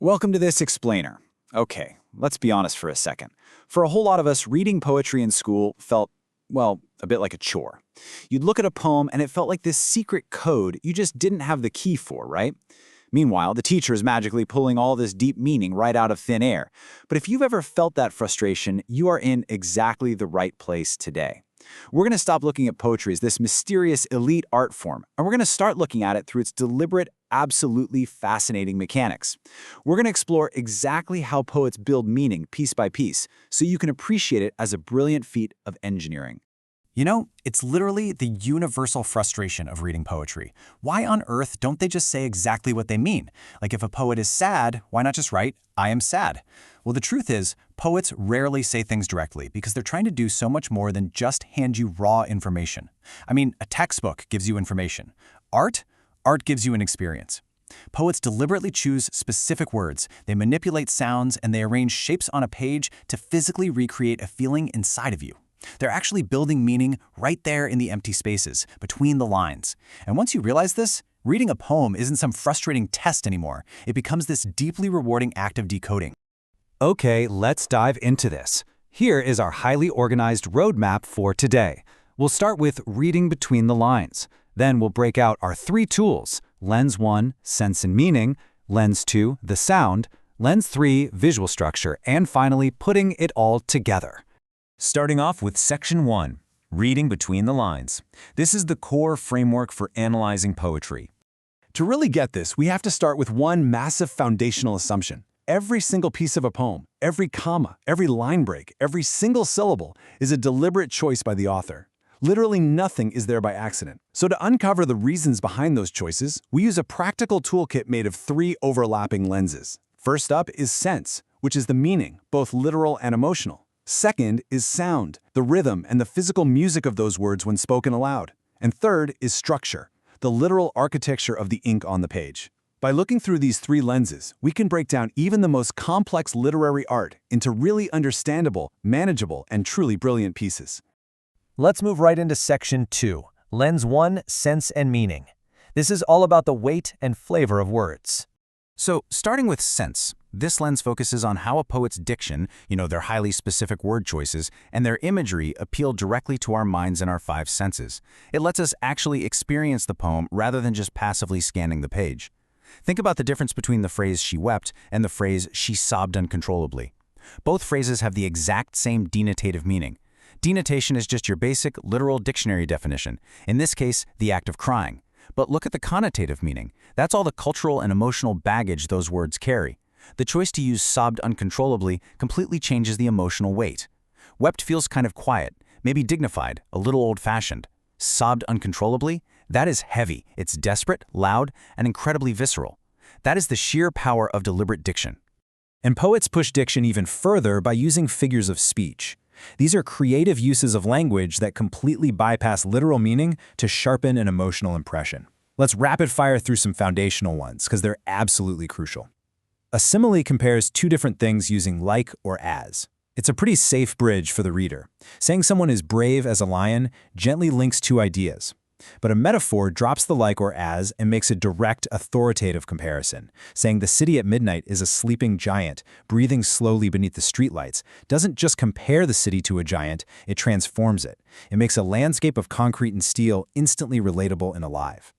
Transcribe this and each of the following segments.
Welcome to this explainer. Okay, let's be honest for a second. For a whole lot of us, reading poetry in school felt, well, a bit like a chore. You'd look at a poem and it felt like this secret code you just didn't have the key for, right? Meanwhile, the teacher is magically pulling all this deep meaning right out of thin air. But if you've ever felt that frustration, you are in exactly the right place today. We're going to stop looking at poetry as this mysterious elite art form, and we're going to start looking at it through its deliberate, absolutely fascinating mechanics. We're going to explore exactly how poets build meaning piece by piece, so you can appreciate it as a brilliant feat of engineering. You know, it's literally the universal frustration of reading poetry. Why on earth don't they just say exactly what they mean? Like if a poet is sad, why not just write, "I am sad"? Well, the truth is, poets rarely say things directly because they're trying to do so much more than just hand you raw information. I mean, a textbook gives you information. Art gives you an experience. Poets deliberately choose specific words, they manipulate sounds, and they arrange shapes on a page to physically recreate a feeling inside of you. They're actually building meaning right there in the empty spaces, between the lines. And once you realize this, reading a poem isn't some frustrating test anymore. It becomes this deeply rewarding act of decoding. Okay, let's dive into this. Here is our highly organized roadmap for today. We'll start with reading between the lines. Then we'll break out our three tools: Lens 1, sense and meaning; Lens 2, the sound; Lens 3, visual structure; and finally, putting it all together. Starting off with Section 1, Reading Between the Lines. This is the core framework for analyzing poetry. To really get this, we have to start with one massive foundational assumption. Every single piece of a poem, every comma, every line break, every single syllable is a deliberate choice by the author. Literally nothing is there by accident. So to uncover the reasons behind those choices, we use a practical toolkit made of three overlapping lenses. First up is sense, which is the meaning, both literal and emotional. Second is sound, the rhythm and the physical music of those words when spoken aloud. And third is structure, the literal architecture of the ink on the page. By looking through these three lenses, we can break down even the most complex literary art into really understandable, manageable, and truly brilliant pieces. Let's move right into Section 2, Lens 1, Sense and Meaning. This is all about the weight and flavor of words. So, starting with sense, this lens focuses on how a poet's diction, their highly specific word choices, and their imagery appeal directly to our minds and our five senses. It lets us actually experience the poem rather than just passively scanning the page. Think about the difference between the phrase "she wept" and the phrase "she sobbed uncontrollably." Both phrases have the exact same denotative meaning. Denotation is just your basic, literal dictionary definition, in this case, the act of crying. But look at the connotative meaning. That's all the cultural and emotional baggage those words carry. The choice to use "sobbed uncontrollably" completely changes the emotional weight. Wept feels kind of quiet, maybe dignified, a little old-fashioned. Sobbed uncontrollably? That is heavy. It's desperate, loud, and incredibly visceral. That is the sheer power of deliberate diction. And poets push diction even further by using figures of speech. These are creative uses of language that completely bypass literal meaning to sharpen an emotional impression. Let's rapid fire through some foundational ones, because they're absolutely crucial. A simile compares two different things using like or as. It's a pretty safe bridge for the reader. Saying someone is brave as a lion gently links two ideas. But a metaphor drops the like or as and makes a direct, authoritative comparison. Saying the city at midnight is a sleeping giant, breathing slowly beneath the streetlights, doesn't just compare the city to a giant, it transforms it. It makes a landscape of concrete and steel instantly relatable and alive.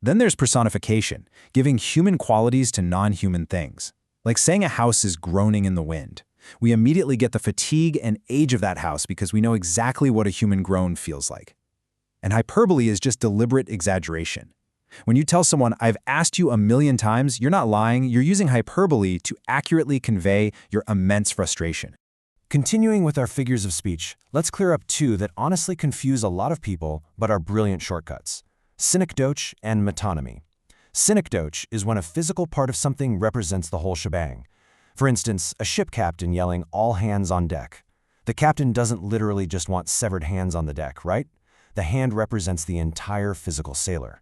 Then there's personification, giving human qualities to non-human things. Like saying a house is groaning in the wind. We immediately get the fatigue and age of that house because we know exactly what a human groan feels like. And hyperbole is just deliberate exaggeration. When you tell someone, "I've asked you 1,000,000 times," you're not lying, you're using hyperbole to accurately convey your immense frustration. Continuing with our figures of speech, let's clear up two that honestly confuse a lot of people but are brilliant shortcuts: synecdoche and metonymy. Synecdoche is when a physical part of something represents the whole shebang. For instance, a ship captain yelling, "All hands on deck." The captain doesn't literally just want severed hands on the deck, right? The hand represents the entire physical sailor.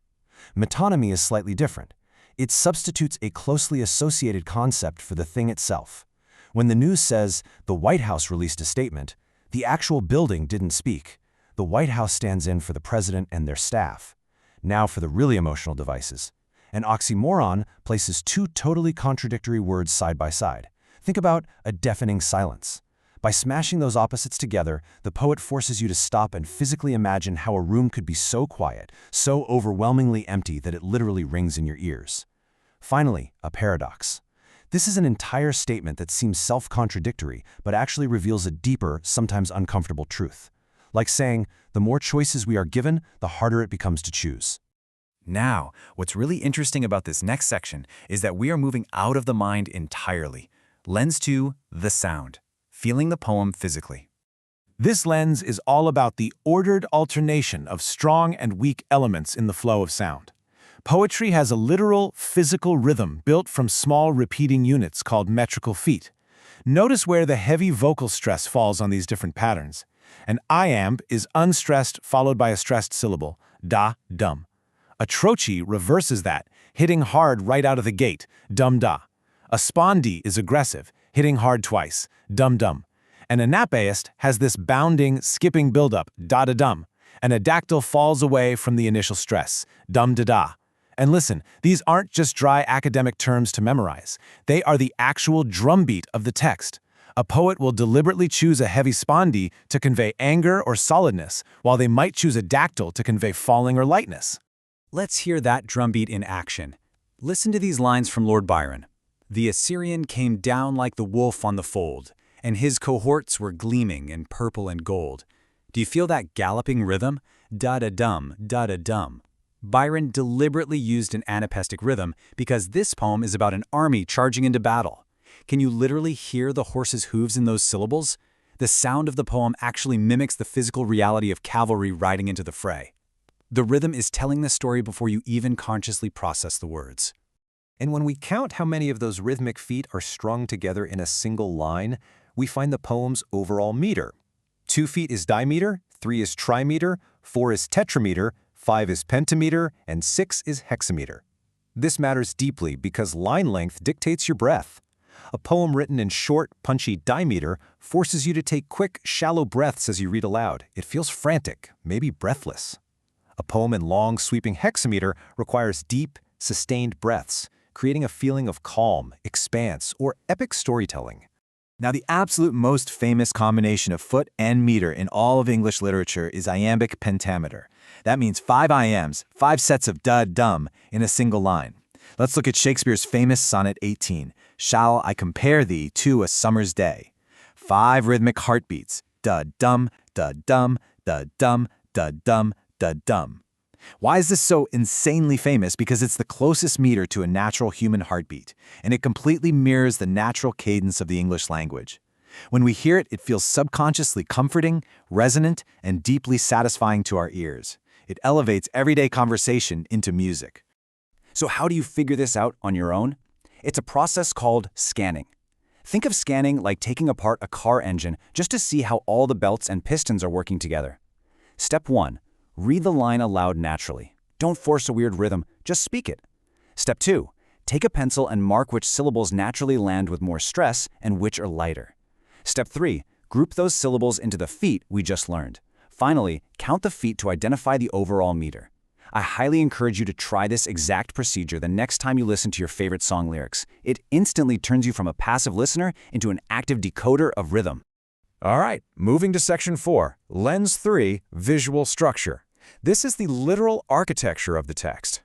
Metonymy is slightly different. It substitutes a closely associated concept for the thing itself. When the news says, "The White House released a statement," the actual building didn't speak. The White House stands in for the president and their staff. Now for the really emotional devices. An oxymoron places two totally contradictory words side by side. Think about a deafening silence. By smashing those opposites together, the poet forces you to stop and physically imagine how a room could be so quiet, so overwhelmingly empty that it literally rings in your ears. Finally, a paradox. This is an entire statement that seems self-contradictory, but actually reveals a deeper, sometimes uncomfortable truth. Like saying, the more choices we are given, the harder it becomes to choose. Now, what's really interesting about this next section is that we are moving out of the mind entirely. Lens 2, the sound. Feeling the poem physically. This lens is all about the ordered alternation of strong and weak elements in the flow of sound. Poetry has a literal, physical rhythm built from small repeating units called metrical feet. Notice where the heavy vocal stress falls on these different patterns. An iamb is unstressed followed by a stressed syllable, da, dum. A trochee reverses that, hitting hard right out of the gate, dum-da. A spondee is aggressive, hitting hard twice, dum-dum. An anapaist has this bounding, skipping buildup, da-da-dum. And a dactyl falls away from the initial stress, dum-da-da. And listen, these aren't just dry academic terms to memorize. They are the actual drumbeat of the text. A poet will deliberately choose a heavy spondee to convey anger or solidness, while they might choose a dactyl to convey falling or lightness. Let's hear that drumbeat in action. Listen to these lines from Lord Byron. The Assyrian came down like the wolf on the fold, and his cohorts were gleaming in purple and gold. Do you feel that galloping rhythm? Da-da-dum, da-da-dum. Byron deliberately used an anapestic rhythm because this poem is about an army charging into battle. Can you literally hear the horse's hooves in those syllables? The sound of the poem actually mimics the physical reality of cavalry riding into the fray. The rhythm is telling the story before you even consciously process the words. And when we count how many of those rhythmic feet are strung together in a single line, we find the poem's overall meter. 2 feet is dimeter, 3 is trimeter, 4 is tetrameter, 5 is pentameter, and 6 is hexameter. This matters deeply because line length dictates your breath. A poem written in short, punchy dimeter forces you to take quick, shallow breaths as you read aloud. It feels frantic, maybe breathless. A poem in long, sweeping hexameter requires deep, sustained breaths, creating a feeling of calm, expanse, or epic storytelling. Now, the absolute most famous combination of foot and meter in all of English literature is iambic pentameter. That means 5 iambs, 5 sets of da-dum in a single line. Let's look at Shakespeare's famous Sonnet 18, Shall I compare thee to a summer's day? 5 rhythmic heartbeats, da-dum, da-dum, da-dum, da-dum, da-dum. Why is this so insanely famous? Because it's the closest meter to a natural human heartbeat, and it completely mirrors the natural cadence of the English language. When we hear it, it feels subconsciously comforting, resonant, and deeply satisfying to our ears. It elevates everyday conversation into music. So how do you figure this out on your own? It's a process called scanning. Think of scanning like taking apart a car engine just to see how all the belts and pistons are working together. Step 1. Read the line aloud naturally. Don't force a weird rhythm, just speak it. Step 2. Take a pencil and mark which syllables naturally land with more stress and which are lighter. Step 3. Group those syllables into the feet we just learned. Finally, count the feet to identify the overall meter. I highly encourage you to try this exact procedure the next time you listen to your favorite song lyrics. It instantly turns you from a passive listener into an active decoder of rhythm. All right, moving to section 4, lens 3, visual structure. This is the literal architecture of the text.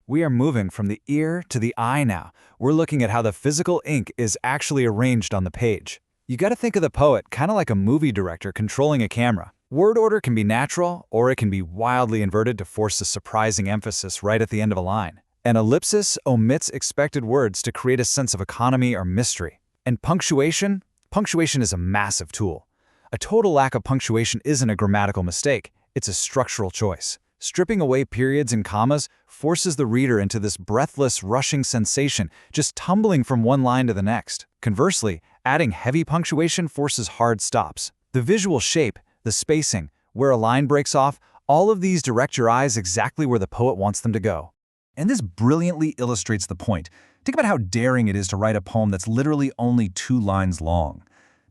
We are moving from the ear to the eye now. We're looking at how the physical ink is actually arranged on the page. You got to think of the poet kind of like a movie director controlling a camera. Word order can be natural, or it can be wildly inverted to force a surprising emphasis right at the end of a line. An ellipsis omits expected words to create a sense of economy or mystery. And punctuation? Punctuation is a massive tool. A total lack of punctuation isn't a grammatical mistake, it's a structural choice. Stripping away periods and commas forces the reader into this breathless, rushing sensation, just tumbling from one line to the next. Conversely, adding heavy punctuation forces hard stops. The visual shape, the spacing, where a line breaks off, all of these direct your eyes exactly where the poet wants them to go. And this brilliantly illustrates the point. Think about how daring it is to write a poem that's literally only 2 lines long.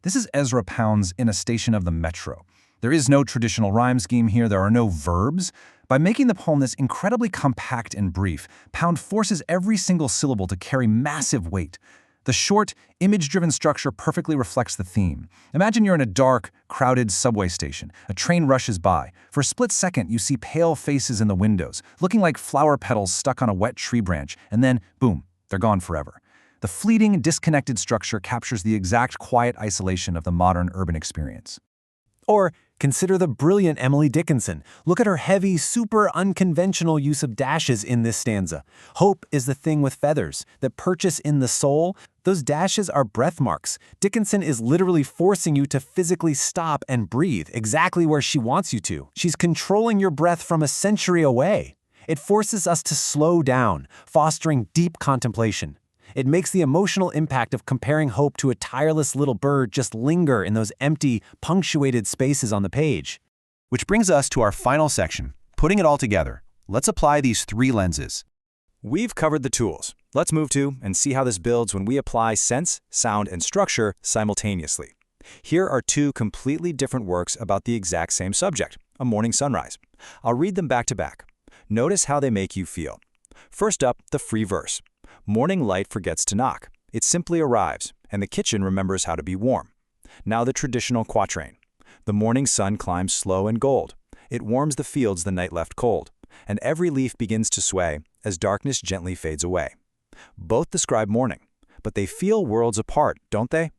This is Ezra Pound's In a Station of the Metro. There is no traditional rhyme scheme here, there are no verbs, By making the poem this incredibly compact and brief, Pound forces every single syllable to carry massive weight. The short, image-driven structure perfectly reflects the theme. Imagine you're in a dark, crowded subway station. A train rushes by. For a split second, you see pale faces in the windows, looking like flower petals stuck on a wet tree branch, and then, boom, they're gone forever. The fleeting, disconnected structure captures the exact quiet isolation of the modern urban experience. Or consider the brilliant Emily Dickinson. Look at her heavy, super unconventional use of dashes in this stanza. Hope is the thing with feathers that purchase in the soul. Those dashes are breath marks. Dickinson is literally forcing you to physically stop and breathe exactly where she wants you to. She's controlling your breath from a century away. It forces us to slow down, fostering deep contemplation. It makes the emotional impact of comparing hope to a tireless little bird just linger in those empty, punctuated spaces on the page. Which brings us to our final section. Putting it all together, let's apply these 3 lenses. We've covered the tools. Let's move to and see how this builds when we apply sense, sound, and structure simultaneously. Here are 2 completely different works about the exact same subject, a morning sunrise. I'll read them back to back. Notice how they make you feel. First up, the free verse. Morning light forgets to knock. It simply arrives, and the kitchen remembers how to be warm. Now the traditional quatrain. The morning sun climbs slow and gold. It warms the fields the night left cold, and every leaf begins to sway as darkness gently fades away. Both describe morning, but they feel worlds apart, don't they?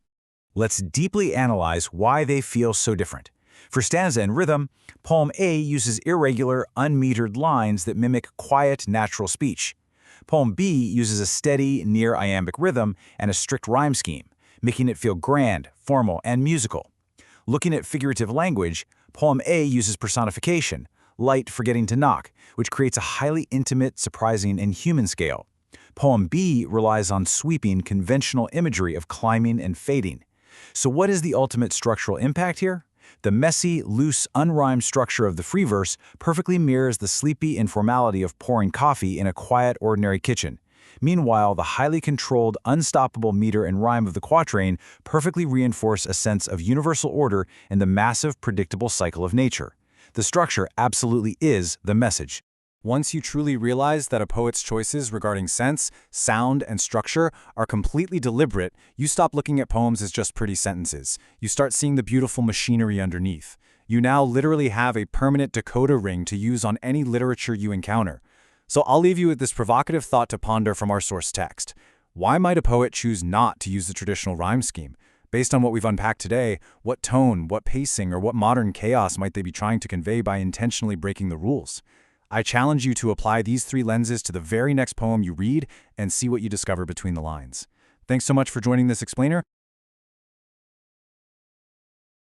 Let's deeply analyze why they feel so different. For stanza and rhythm, poem A uses irregular, unmetered lines that mimic quiet, natural speech. Poem B uses a steady, near-iambic rhythm and a strict rhyme scheme, making it feel grand, formal, and musical. Looking at figurative language, poem A uses personification, light forgetting to knock, which creates a highly intimate, surprising, and human scale. Poem B relies on sweeping, conventional imagery of climbing and fading. So what is the ultimate structural impact here? The messy, loose, unrhymed structure of the free verse perfectly mirrors the sleepy informality of pouring coffee in a quiet, ordinary kitchen. Meanwhile, the highly controlled, unstoppable meter and rhyme of the quatrain perfectly reinforce a sense of universal order in the massive, predictable cycle of nature. The structure absolutely is the message. Once you truly realize that a poet's choices regarding sense, sound, and structure are completely deliberate, you stop looking at poems as just pretty sentences. You start seeing the beautiful machinery underneath. You now literally have a permanent decoder ring to use on any literature you encounter. So I'll leave you with this provocative thought to ponder from our source text. Why might a poet choose not to use the traditional rhyme scheme? Based on what we've unpacked today, what tone, what pacing, or what modern chaos might they be trying to convey by intentionally breaking the rules? I challenge you to apply these 3 lenses to the very next poem you read and see what you discover between the lines. Thanks so much for joining this explainer.